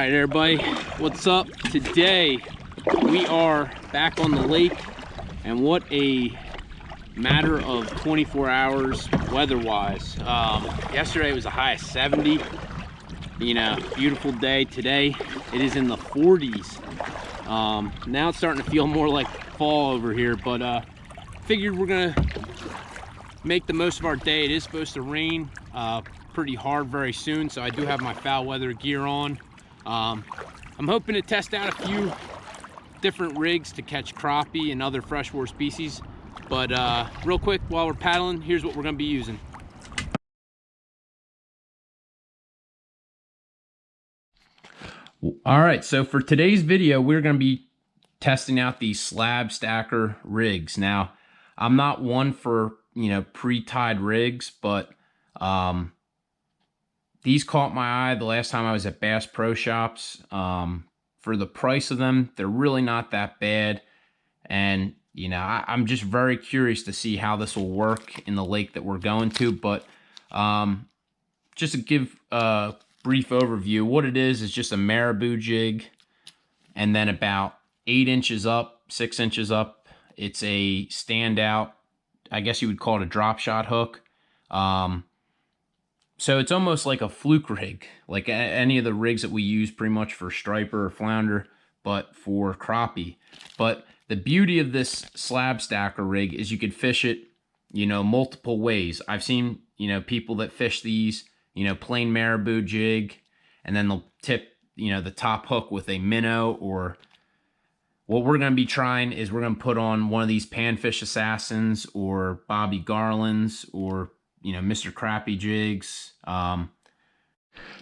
Alright everybody, what's up? Today we are back on the lake, and what a matter of 24 hours weather-wise. Yesterday it was a high of 70, you know, beautiful day. Today it is in the 40s. Now it's starting to feel more like fall over here, but figured we're gonna make the most of our day. It is supposed to rain pretty hard very soon, so I do have my foul weather gear on. I'm hoping to test out a few different rigs to catch crappie and other freshwater species, but real quick while we're paddling, here's what we're going to be using. All right, so for today's video we're going to be testing out these Slab Stacker rigs. Now I'm not one for, you know, pre-tied rigs, but these caught my eye the last time I was at Bass Pro Shops. For the price of them, they're really not that bad. And, you know, I'm just very curious to see how this will work in the lake that we're going to. But just to give a brief overview, what it is just a marabou jig. And then about 8 inches up, 6 inches up, it's a standout, I guess you would call it a drop shot hook. So it's almost like a fluke rig, like any of the rigs that we use pretty much for striper or flounder, but for crappie. But the beauty of this Slab Stacker rig is you could fish it, you know, multiple ways. I've seen, you know, people that fish these, you know, plain marabou jig, and then they'll tip, you know, the top hook with a minnow. Or what we're going to be trying is we're going to put on one of these Panfish Assassins or Bobby Garland's or, you know, Mr. Crappie jigs.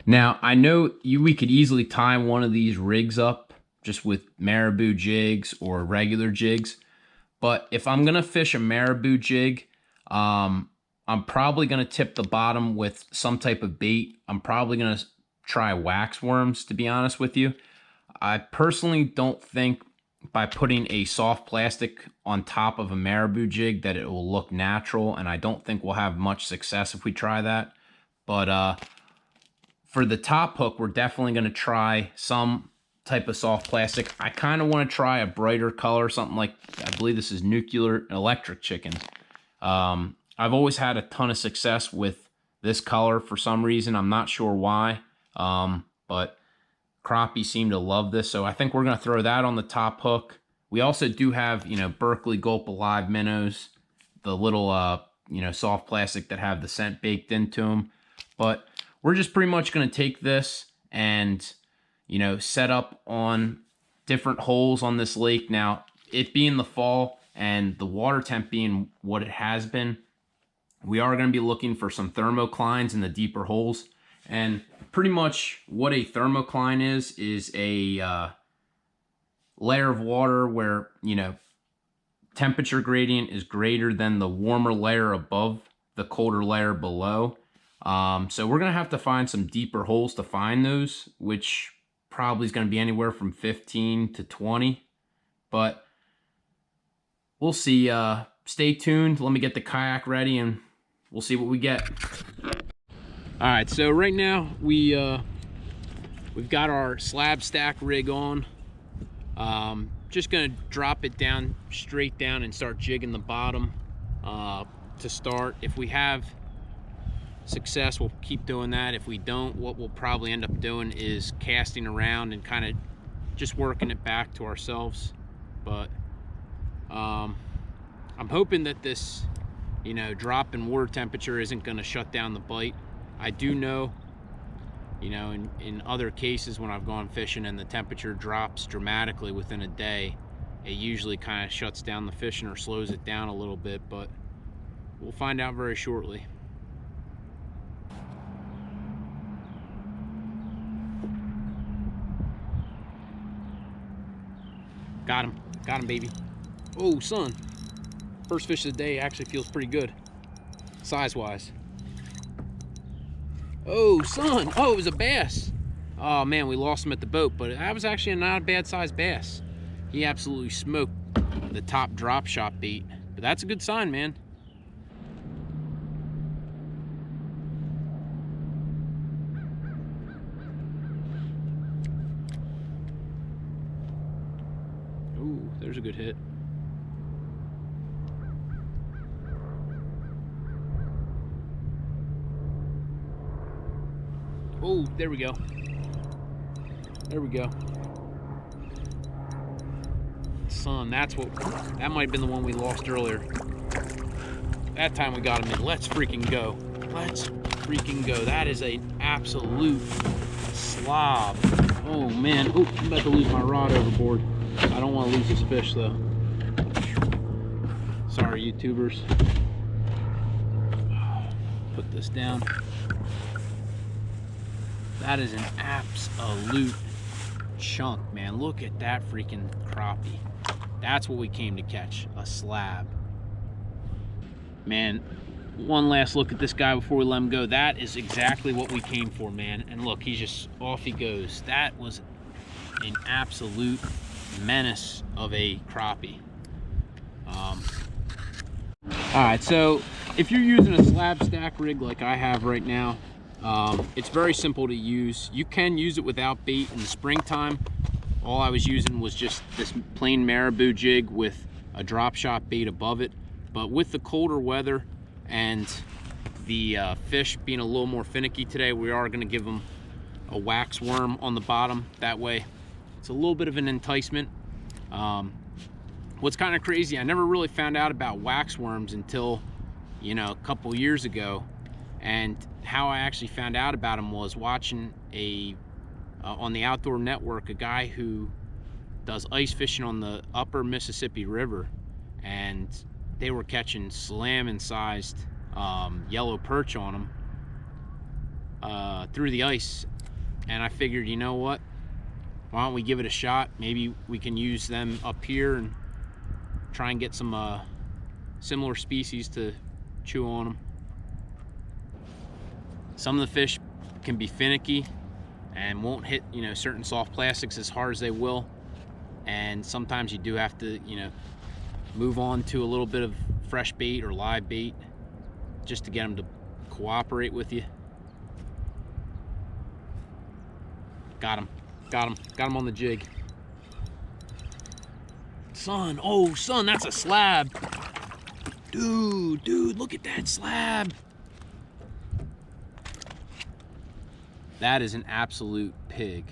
Now I know we could easily tie one of these rigs up just with marabou jigs or regular jigs, but if I'm gonna fish a marabou jig, I'm probably gonna tip the bottom with some type of bait. I'm probably gonna try wax worms, to be honest with you. I personally don't think by putting a soft plastic on top of a marabou jig that it will look natural, and I don't think we'll have much success if we try that. But for the top hook, we're definitely going to try some type of soft plastic. I kind of want to try a brighter color, something like, I believe this is Nuclear Electric Chicken. I've always had a ton of success with this color for some reason. I'm not sure why, but crappie seem to love this, so I think we're going to throw that on the top hook. We also do have, you know, Berkley Gulp Alive minnows, the little, you know, soft plastic that have the scent baked into them. But we're just pretty much going to take this and, you know, set up on different holes on this lake. Now, it being the fall and the water temp being what it has been, we are going to be looking for some thermoclines in the deeper holes. And pretty much what a thermocline is a layer of water where, you know, temperature gradient is greater than the warmer layer above the colder layer below. So we're going to have to find some deeper holes to find those, which probably is going to be anywhere from 15 to 20. But we'll see. Stay tuned. Let me get the kayak ready and we'll see what we get. All right, so right now we've got our Slab Stack rig on. Just gonna drop it down, straight down, and start jigging the bottom to start. If we have success, we'll keep doing that. If we don't, what we'll probably end up doing is casting around and kind of just working it back to ourselves. But I'm hoping that this, you know, drop in water temperature isn't gonna shut down the bite. I do know, you know, in other cases when I've gone fishing and the temperature drops dramatically within a day, it usually kind of shuts down the fishing or slows it down a little bit, but we'll find out very shortly. Got him, baby. Oh, son. First fish of the day actually feels pretty good, size-wise. Oh, son. Oh, it was a bass. Oh, man, we lost him at the boat, but that was actually not a bad-sized bass. He absolutely smoked the top drop shot bait, but that's a good sign, man. There's a good hit. Oh, there we go. There we go. Son, that might have been the one we lost earlier. That time we got him in. Let's freaking go. Let's freaking go. That is an absolute slob. Oh man, oh, I'm about to lose my rod overboard. I don't want to lose this fish though. Sorry, YouTubers. Put this down. That is an absolute chunk, man. Look at that freaking crappie. That's what we came to catch, a slab. Man, one last look at this guy before we let him go. That is exactly what we came for, man. And look, he's just off he goes. That was an absolute menace of a crappie. All right, so if you're using a slab stack rig like I have right now, it's very simple to use. You can use it without bait in the springtime. All I was using was just this plain marabou jig with a drop shot bait above it. But with the colder weather and the fish being a little more finicky today, we are going to give them a wax worm on the bottom. That way it's a little bit of an enticement. What's kind of crazy, I never really found out about wax worms until, you know, a couple years ago. And how I actually found out about them was watching on the Outdoor Network, a guy who does ice fishing on the upper Mississippi River, and they were catching salmon-sized yellow perch on them through the ice. And I figured, you know what? Why don't we give it a shot? Maybe we can use them up here and try and get some similar species to chew on them. Some of the fish can be finicky and won't hit, you know, certain soft plastics as hard as they will. And sometimes you do have to, you know, move on to a little bit of fresh bait or live bait just to get them to cooperate with you. Got him, got him, got him on the jig. Son, oh son, that's a slab. Dude, look at that slab. That is an absolute pig.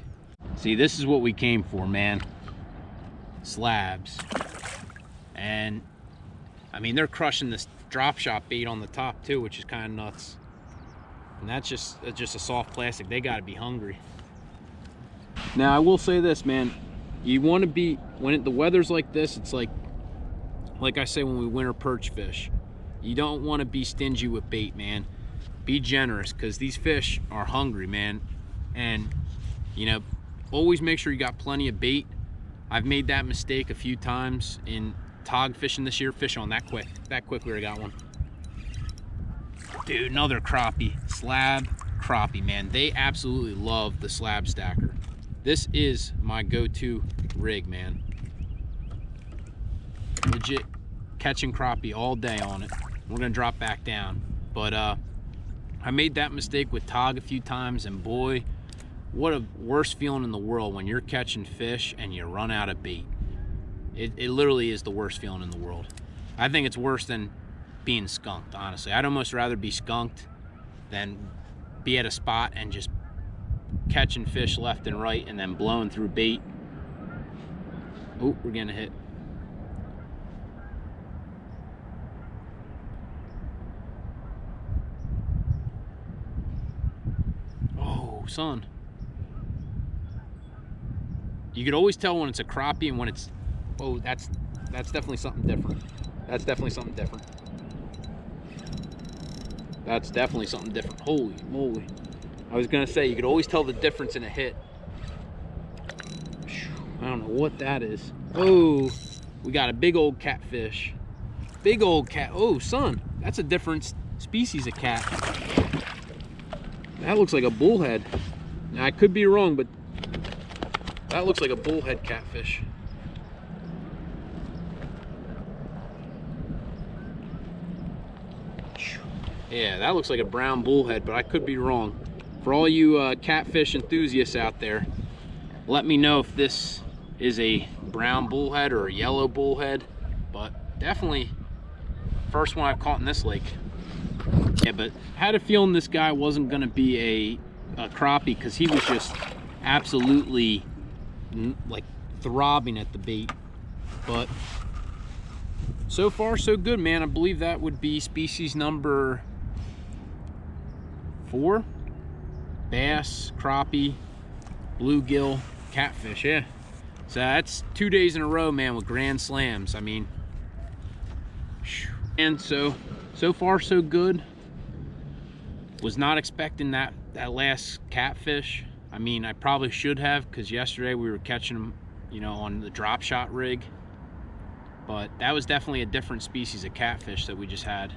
See, this is what we came for, man. Slabs. And I mean, they're crushing this drop shot bait on the top too, which is kind of nuts. And that's just a soft plastic. They got to be hungry. Now I will say this, man, you want to be, when the weather's like this, it's like I say when we winter perch fish, you don't want to be stingy with bait, man. Be generous, because these fish are hungry, man. And you know, always make sure you got plenty of bait. I've made that mistake a few times in tog fishing this year. Fish on that quick we already got one. Dude, another crappie. Slab crappie, man. They absolutely love the Slab Stacker. This is my go-to rig, man. Legit catching crappie all day on it. We're gonna drop back down, but I made that mistake with tog a few times, and boy, what a worse feeling in the world when you're catching fish and you run out of bait. It literally is the worst feeling in the world. I think it's worse than being skunked, honestly. I'd almost rather be skunked than be at a spot and just catching fish left and right and then blowing through bait. Oh, we're getting a hit. Oh, son. You could always tell when it's a crappie and when it's, oh, that's definitely something different. That's definitely something different. That's definitely something different. Holy moly. I was gonna say, you could always tell the difference in a hit. I don't know what that is. Oh, we got a big old catfish. Big old cat. Oh, son, that's a different species of cat. That looks like a bullhead. Now, I could be wrong, but that looks like a bullhead catfish. Yeah, that looks like a brown bullhead, but I could be wrong. For all you catfish enthusiasts out there, let me know if this is a brown bullhead or a yellow bullhead, but definitely first one I've caught in this lake. Yeah, but I had a feeling this guy wasn't going to be a crappie because he was just absolutely like throbbing at the bait. But so far so good, man. I believe that would be species number 4. Bass, crappie, bluegill, catfish. Yeah, so that's 2 days in a row, man, with grand slams. I mean, and so far so good. Was not expecting that last catfish. I mean, I probably should have, because yesterday we were catching them, you know, on the drop shot rig. But that was definitely a different species of catfish that we just had,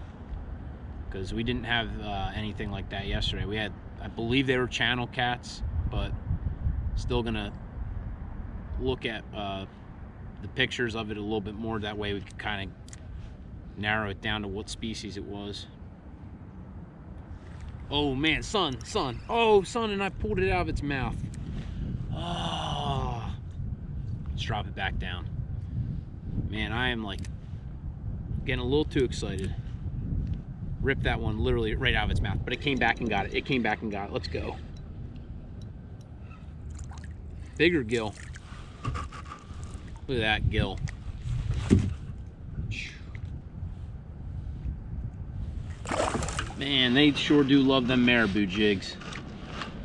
because we didn't have anything like that yesterday. We had, I believe they were channel cats, but still gonna look at the pictures of it a little bit more. That way we could kind of narrow it down to what species it was. Oh man, sun. Oh, sun, and I pulled it out of its mouth. Oh, let's drop it back down. Man, I am like getting a little too excited. Ripped that one literally right out of its mouth, but it came back and got it. It came back and got it. Let's go. Bigger gill. Look at that gill. Man, they sure do love them marabou jigs.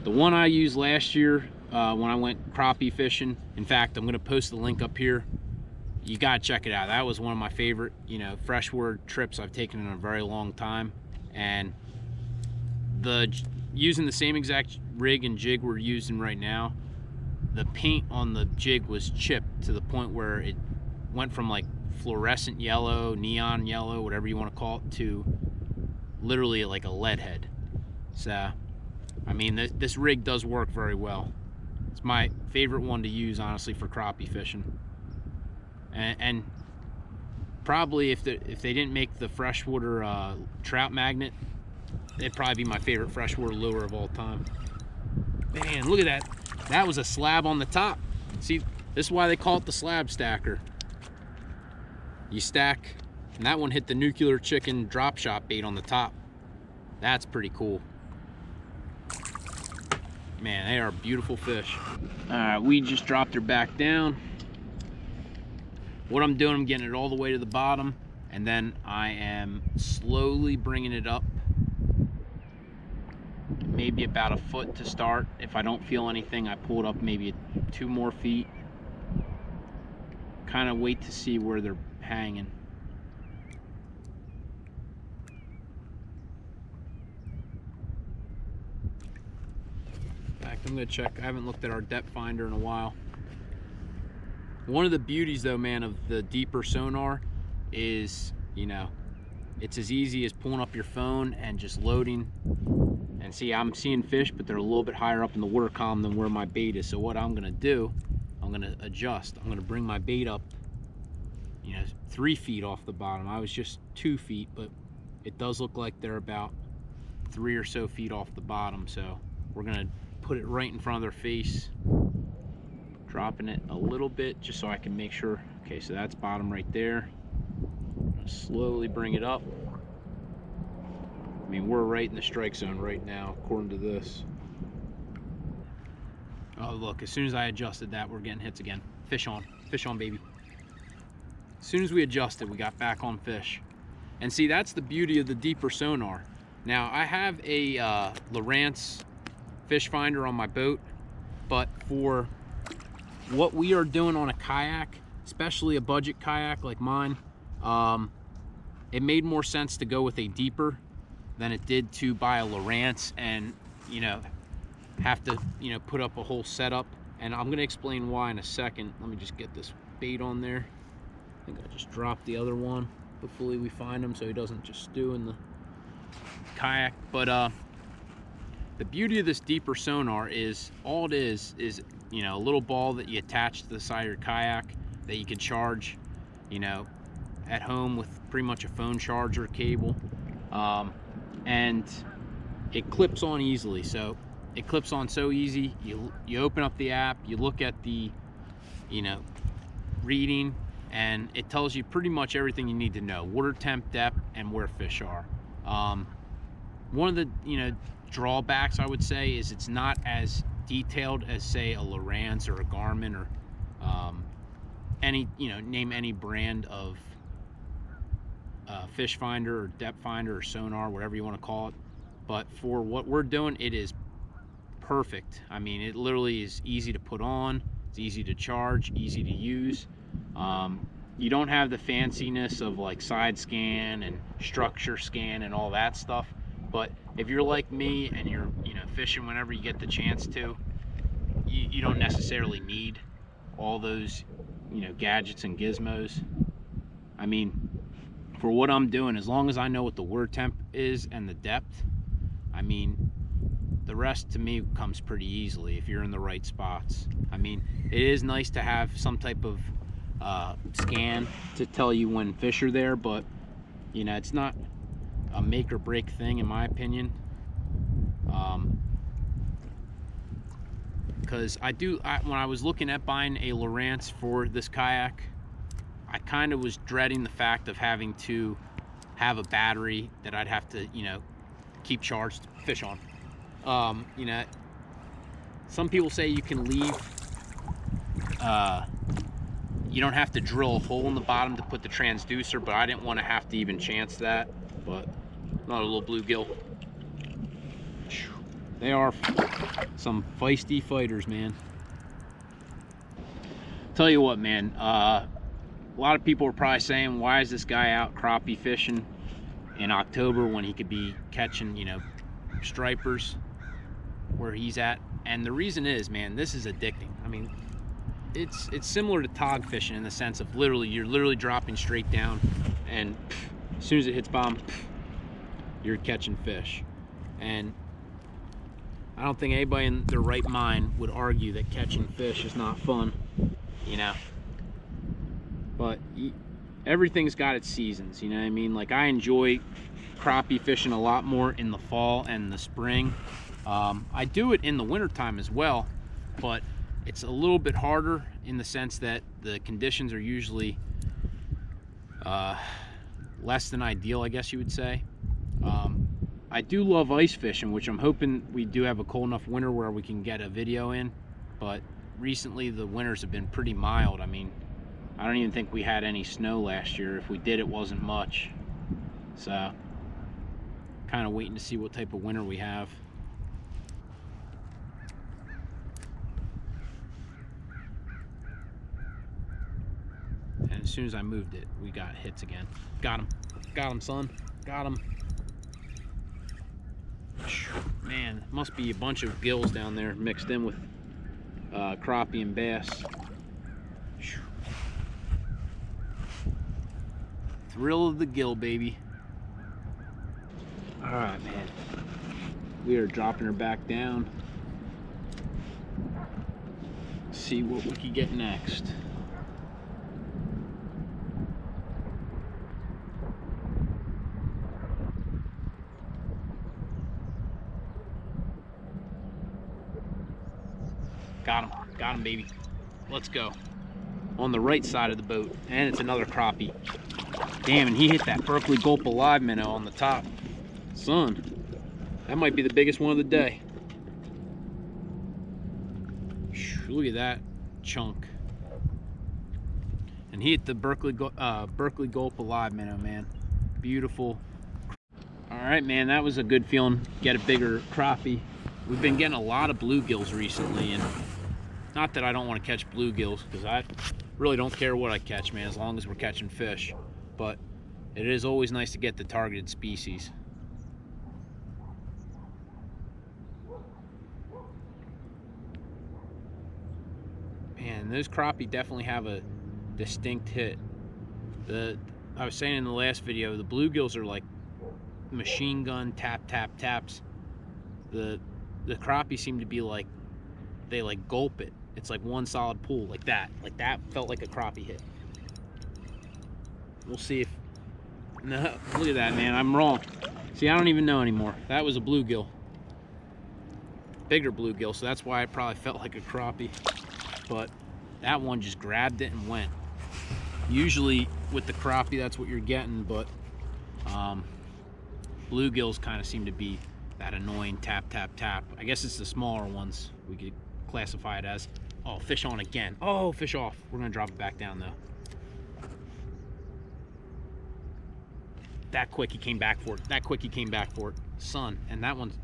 The one I used last year when I went crappie fishing, in fact, I'm going to post the link up here. You got to check it out. That was one of my favorite, you know, freshwater trips I've taken in a very long time. And using the same exact rig and jig we're using right now, the paint on the jig was chipped to the point where it went from like fluorescent yellow, neon yellow, whatever you want to call it, to literally like a lead head. So I mean, this rig does work very well. It's my favorite one to use, honestly, for crappie fishing. And probably if they didn't make the freshwater trout magnet, it'd probably be my favorite freshwater lure of all time. Man, look at that. That was a slab on the top. See, this is why they call it the slab stacker. You stack, and that one hit the nuclear chicken drop shot bait on the top. That's pretty cool. Man, they are beautiful fish. All right, we just dropped her back down. What I'm doing, I'm getting it all the way to the bottom, and then I am slowly bringing it up. Maybe about a foot to start. If I don't feel anything, I pull it up maybe 2 more feet. Kind of wait to see where they're hanging. In fact, I'm gonna check. I haven't looked at our depth finder in a while. One of the beauties, though, man, of the deeper sonar is, you know, it's as easy as pulling up your phone and just loading. And see, I'm seeing fish, but they're a little bit higher up in the water column than where my bait is. So what I'm gonna do, I'm gonna adjust. I'm gonna bring my bait up, you know, 3 feet off the bottom. I was just 2 feet, but it does look like they're about 3 or so feet off the bottom. So we're gonna put it right in front of their face, dropping it a little bit just so I can make sure. Okay, so that's bottom right there. I'm gonna slowly bring it up. I mean, we're right in the strike zone right now, according to this. Oh, look, as soon as I adjusted that, we're getting hits again. Fish on, baby. As soon as we adjusted, we got back on fish. And see, that's the beauty of the deeper sonar. Now, I have a Lowrance fish finder on my boat, but for what we are doing on a kayak, especially a budget kayak like mine, it made more sense to go with a deeper than it did to buy a Lowrance and, you know, have to, you know, put up a whole setup. And I'm gonna explain why in a second. Let me just get this bait on there. I think I just dropped the other one. Hopefully we find him so he doesn't just stew in the kayak. But the beauty of this deeper sonar is, all it is, you know, a little ball that you attach to the side of your kayak that you can charge, you know, at home with pretty much a phone charger cable. And it clips on easily. So it clips on so easy. You open up the app, you look at the, you know, reading, and it tells you pretty much everything you need to know: water temp, depth, and where fish are. One of the drawbacks I would say is it's not as detailed as, say, a Lowrance or a Garmin or any name any brand of fish finder or depth finder or sonar, whatever you want to call it. But for what we're doing, it is perfect. I mean, it literally is easy to put on, it's easy to charge, easy to use. You don't have the fanciness of like side scan and structure scan and all that stuff. But if you're like me and you're fishing whenever you get the chance to, you don't necessarily need all those gadgets and gizmos. I mean, for what I'm doing, as long as I know what the water temp is and the depth, I mean, the rest to me comes pretty easily if you're in the right spots. I mean, it is nice to have some type of scan to tell you when fish are there, but it's not a make or break thing in my opinion. Because when I was looking at buying a Lowrance for this kayak, I kind of was dreading the fact of having to have a battery that I'd have to keep charged to fish on. Some people say you can leave, you don't have to drill a hole in the bottom to put the transducer, but I didn't want to have to even chance that. But not a little bluegill. They are some feisty fighters, man. Tell you what, man, a lot of people are probably saying, why is this guy out crappie fishing in October when he could be catching stripers where he's at? And the reason is, man, this is addicting. I mean, it's similar to tog fishing in the sense of you're literally dropping straight down, and as soon as it hits bottom, you're catching fish. And I don't think anybody in their right mind would argue that catching fish is not fun, but everything's got its seasons, you know what I mean? Like, I enjoy crappie fishing a lot more in the fall and the spring. I do it in the wintertime as well, but it's a little bit harder in the sense that the conditions are usually less than ideal, I guess you would say. I do love ice fishing, which I'm hoping we do have a cold enough winter where we can get a video in, but recently the winters have been pretty mild. I mean, I don't even think we had any snow last year. If we did, it wasn't much. So, kind of waiting to see what type of winter we have. And as soon as I moved it, we got hits again. Got him. Got him, son. Got him. Man, must be a bunch of gills down there mixed in with crappie and bass. Thrill of the gill, baby. All right, man. We are dropping her back down. See what we can get next. Got him, baby. Let's go. On the right side of the boat, and it's another crappie. Damn, and he hit that Berkeley Gulp Alive minnow on the top. Son, that might be the biggest one of the day. Look at that chunk. And he hit the Berkeley Gulp Alive minnow, man. Beautiful. All right, man, that was a good feeling. Get a bigger crappie. We've been getting a lot of bluegills recently, and not that I don't want to catch bluegills, because I really don't care what I catch, man, as long as we're catching fish. But it is always nice to get the targeted species. Man, those crappie definitely have a distinct hit. I was saying in the last video, the bluegills are like machine gun taps. The crappie seem to be like, they like gulp it. It's like one solid pull, like that felt like a crappie hit. We'll see if, no, look at that, man, I'm wrong. See, I don't even know anymore. That was a bluegill. Bigger bluegill, so that's why it probably felt like a crappie. But that one just grabbed it and went. Usually with the crappie, that's what you're getting, but bluegills kind of seem to be that annoying tap, tap, tap. I guess it's the smaller ones we could classify it as. Oh, fish on again. Oh, fish off. We're gonna drop it back down though. That quick he came back for it. That quick he came back for it. Son, and that one's,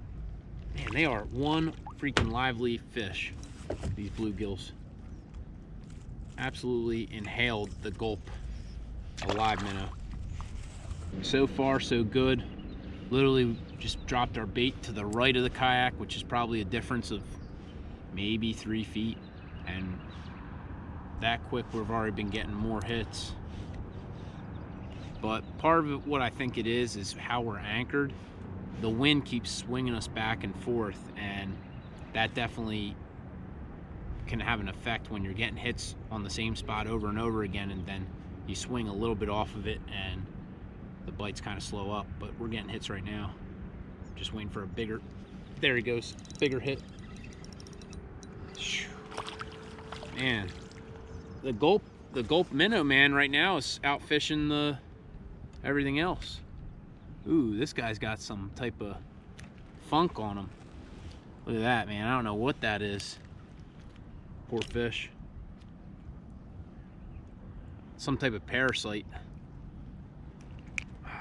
man, they are one freaking lively fish, these bluegills. Absolutely inhaled the gulp of live minnow. So far, so good. Literally just dropped our bait to the right of the kayak, which is probably a difference of maybe 3 feet. And that quick, we've already been getting more hits. But part of it, what I think it is how we're anchored. The wind keeps swinging us back and forth, and that definitely can have an effect when you're getting hits on the same spot over and over again, and then you swing a little bit off of it and the bites kind of slow up. But we're getting hits right now. Just waiting for a bigger, there he goes, bigger hit. Man, the gulp minnow, man, right now is out fishing the everything else. Ooh, this guy's got some type of funk on him. Look at that, man. I don't know what that is. Poor fish. Some type of parasite.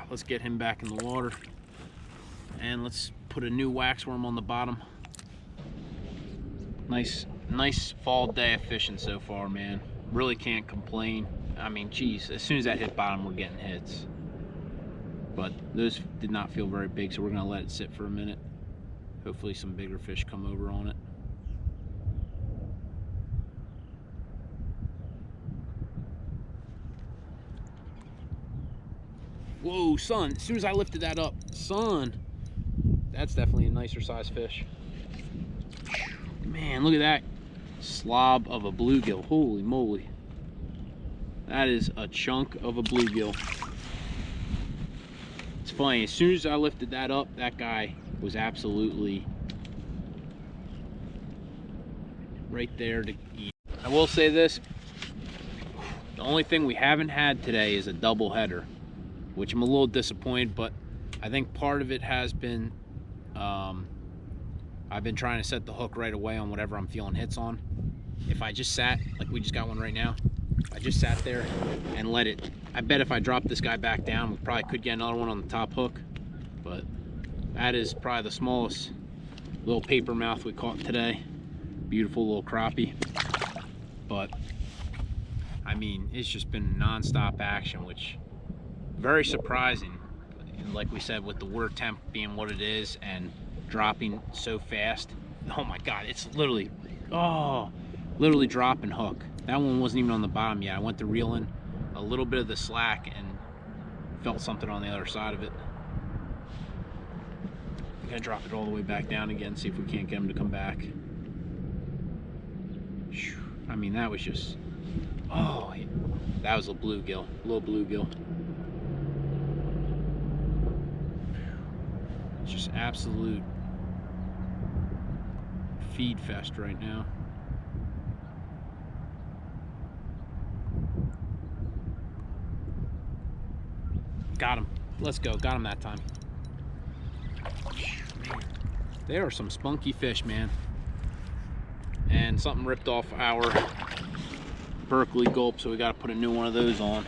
Let's get him back in the water. And let's put a new waxworm on the bottom. Nice fall day of fishing so far, man. Really can't complain. I mean, geez, as soon as that hit bottom, we're getting hits. But those did not feel very big, so we're gonna let it sit for a minute. Hopefully some bigger fish come over on it. Whoa, son, as soon as I lifted that up, son, that's definitely a nicer size fish. Man, look at that slob of a bluegill. Holy moly. That is a chunk of a bluegill. It's funny, as soon as I lifted that up, that guy was absolutely right there to eat. I will say this, the only thing we haven't had today is a double header, which I'm a little disappointed, but I think part of it has been I've been trying to set the hook right away on whatever I'm feeling hits on. If I just sat, like we just got one right now, I just sat there and let it, I bet if I dropped this guy back down, we probably could get another one on the top hook. But that is probably the smallest little paper mouth we caught today. Beautiful little crappie. But I mean, it's just been non-stop action, which very surprising. And like we said, with the water temp being what it is and dropping so fast, oh my god, it's literally, oh, literally drop and hook. That one wasn't even on the bottom yet. I went to reel in a little bit of the slack and felt something on the other side of it. I'm gonna drop it all the way back down again, see if we can't get him to come back. I mean, that was just, oh, that was a bluegill, little bluegill. It's just absolute feed fest right now. Got him. Let's go. Got him that time. Man, there are some spunky fish, man. And something ripped off our Berkeley gulp, so we got to put a new one of those on.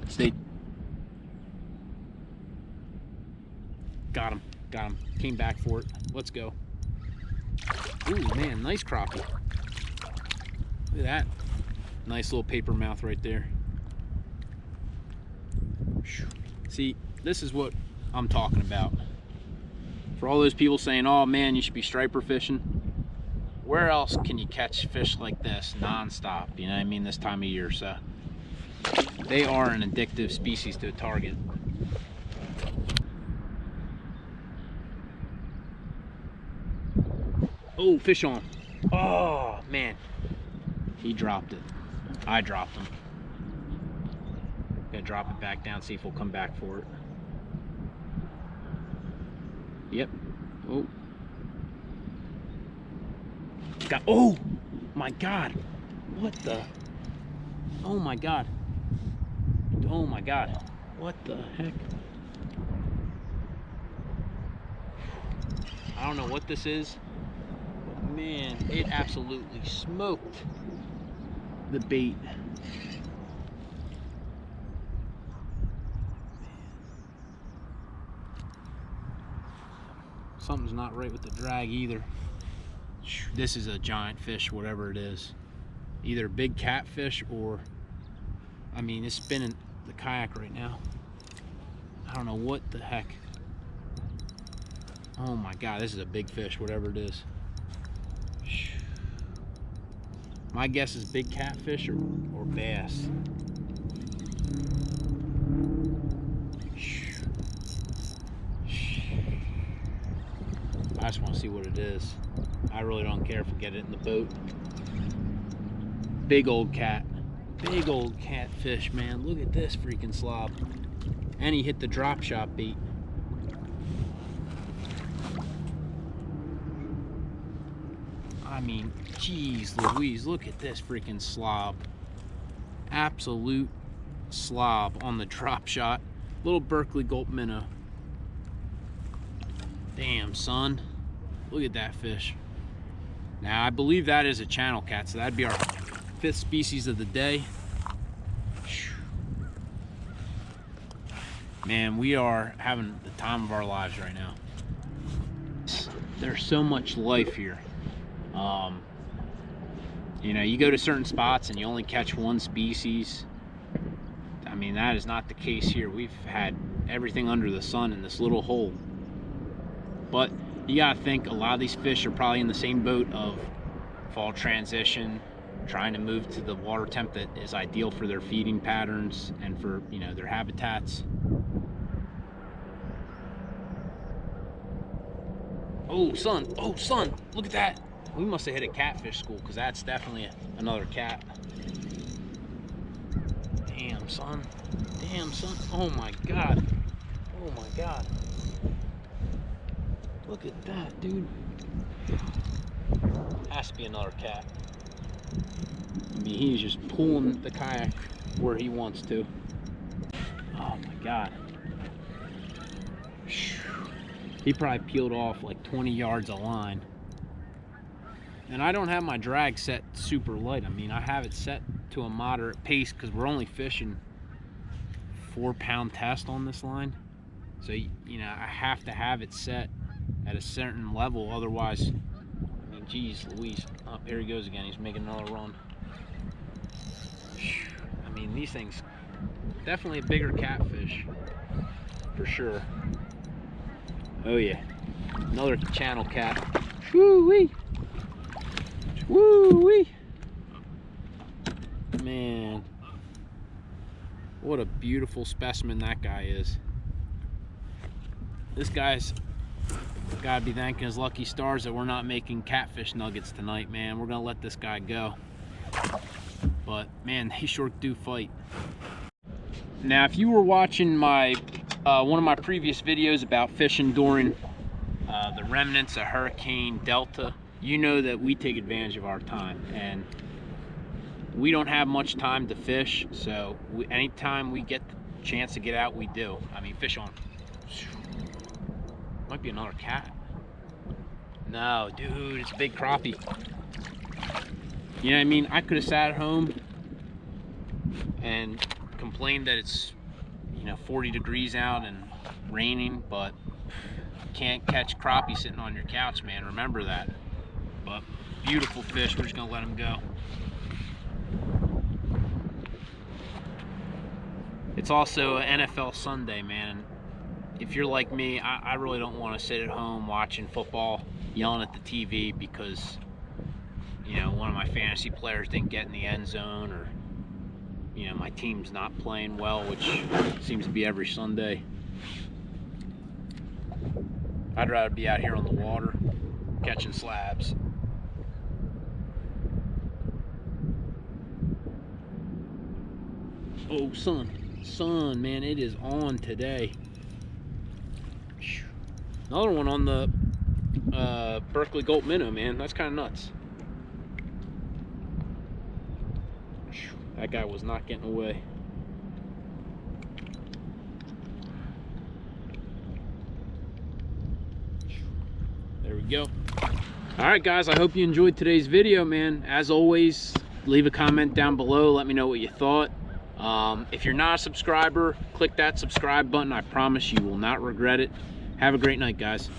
Stay. Got him. Got him. Came back for it. Let's go. Ooh, man, nice crappie. Look at that. Nice little paper mouth right there. See, this is what I'm talking about. For all those people saying, oh man, you should be striper fishing, where else can you catch fish like this non-stop, you know what I mean, this time of year? So they are an addictive species to a target. Oh, fish on. Oh man, he dropped it. I dropped him. Gonna drop it back down, see if we'll come back for it. Yep. Oh. Got, oh my god. What the? Oh my god. Oh my God. What the heck? I don't know what this is, but man, it absolutely smoked the bait. Something's not right with the drag either. This is a giant fish, whatever it is. Either a big catfish or, I mean, it's spinning the kayak right now. I don't know what the heck. Oh my God, this is a big fish, whatever it is. My guess is big catfish or bass. I just want to see what it is. I really don't care if we get it in the boat. Big old catfish, man. Look at this freaking slob. And he hit the drop shot bait. I mean, geez Louise, look at this freaking slob. Absolute slob on the drop shot. Little Berkeley gulp minnow. Damn, son. Look at that fish. Now, I believe that is a channel cat, so that'd be our 5th species of the day. Man, we are having the time of our lives right now. There's so much life here. You know, you go to certain spots and you only catch one species. I mean, that is not the case here. We've had everything under the sun in this little hole. But you gotta think a lot of these fish are probably in the same boat of fall transition, trying to move to the water temp that is ideal for their feeding patterns and for, you know, their habitats. Oh son, look at that. We must have hit a catfish school, because that's definitely another cat. Damn son. Oh my God. Look at that, dude. Has to be another cat. I mean, he's just pulling the kayak where he wants to. Oh my God. He probably peeled off like 20 yards of line. And I don't have my drag set super light. I mean, I have it set to a moderate pace because we're only fishing 4-pound test on this line. So, you know, I have to have it set at a certain level. Otherwise, I mean, geez Louise. Oh, here he goes again. He's making another run. I mean, these things, definitely a bigger catfish, for sure. Oh yeah, another channel cat. Woo-wee. Woo-wee. Man, what a beautiful specimen that guy is. This guy's gotta be thanking his lucky stars that we're not making catfish nuggets tonight, man. We're gonna let this guy go. But man, they sure do fight. Now, if you were watching my one of my previous videos about fishing during the remnants of Hurricane Delta, you know that we take advantage of our time, and we don't have much time to fish, so anytime we get the chance to get out, we do. I mean, fish on. Might be another cat. No, dude, it's a big crappie. You know what I mean? I could have sat at home and complained that it's, you know, 40 degrees out and raining, but you can't catch crappie sitting on your couch, man. Remember that. But beautiful fish. We're just gonna let him go. It's also an NFL Sunday, man. If you're like me, I really don't want to sit at home watching football, yelling at the TV because, you know, one of my fantasy players didn't get in the end zone, or, you know, my team's not playing well, which seems to be every Sunday. I'd rather be out here on the water catching slabs. Oh, sun, man, it is on today. Another one on the Berkeley Gulp minnow, man. That's kind of nuts. That guy was not getting away. go. All right, guys, I hope you enjoyed today's video, man. As always, leave a comment down below. Let me know what you thought. If you're not a subscriber, click that subscribe button. I promise you will not regret it. Have a great night, guys.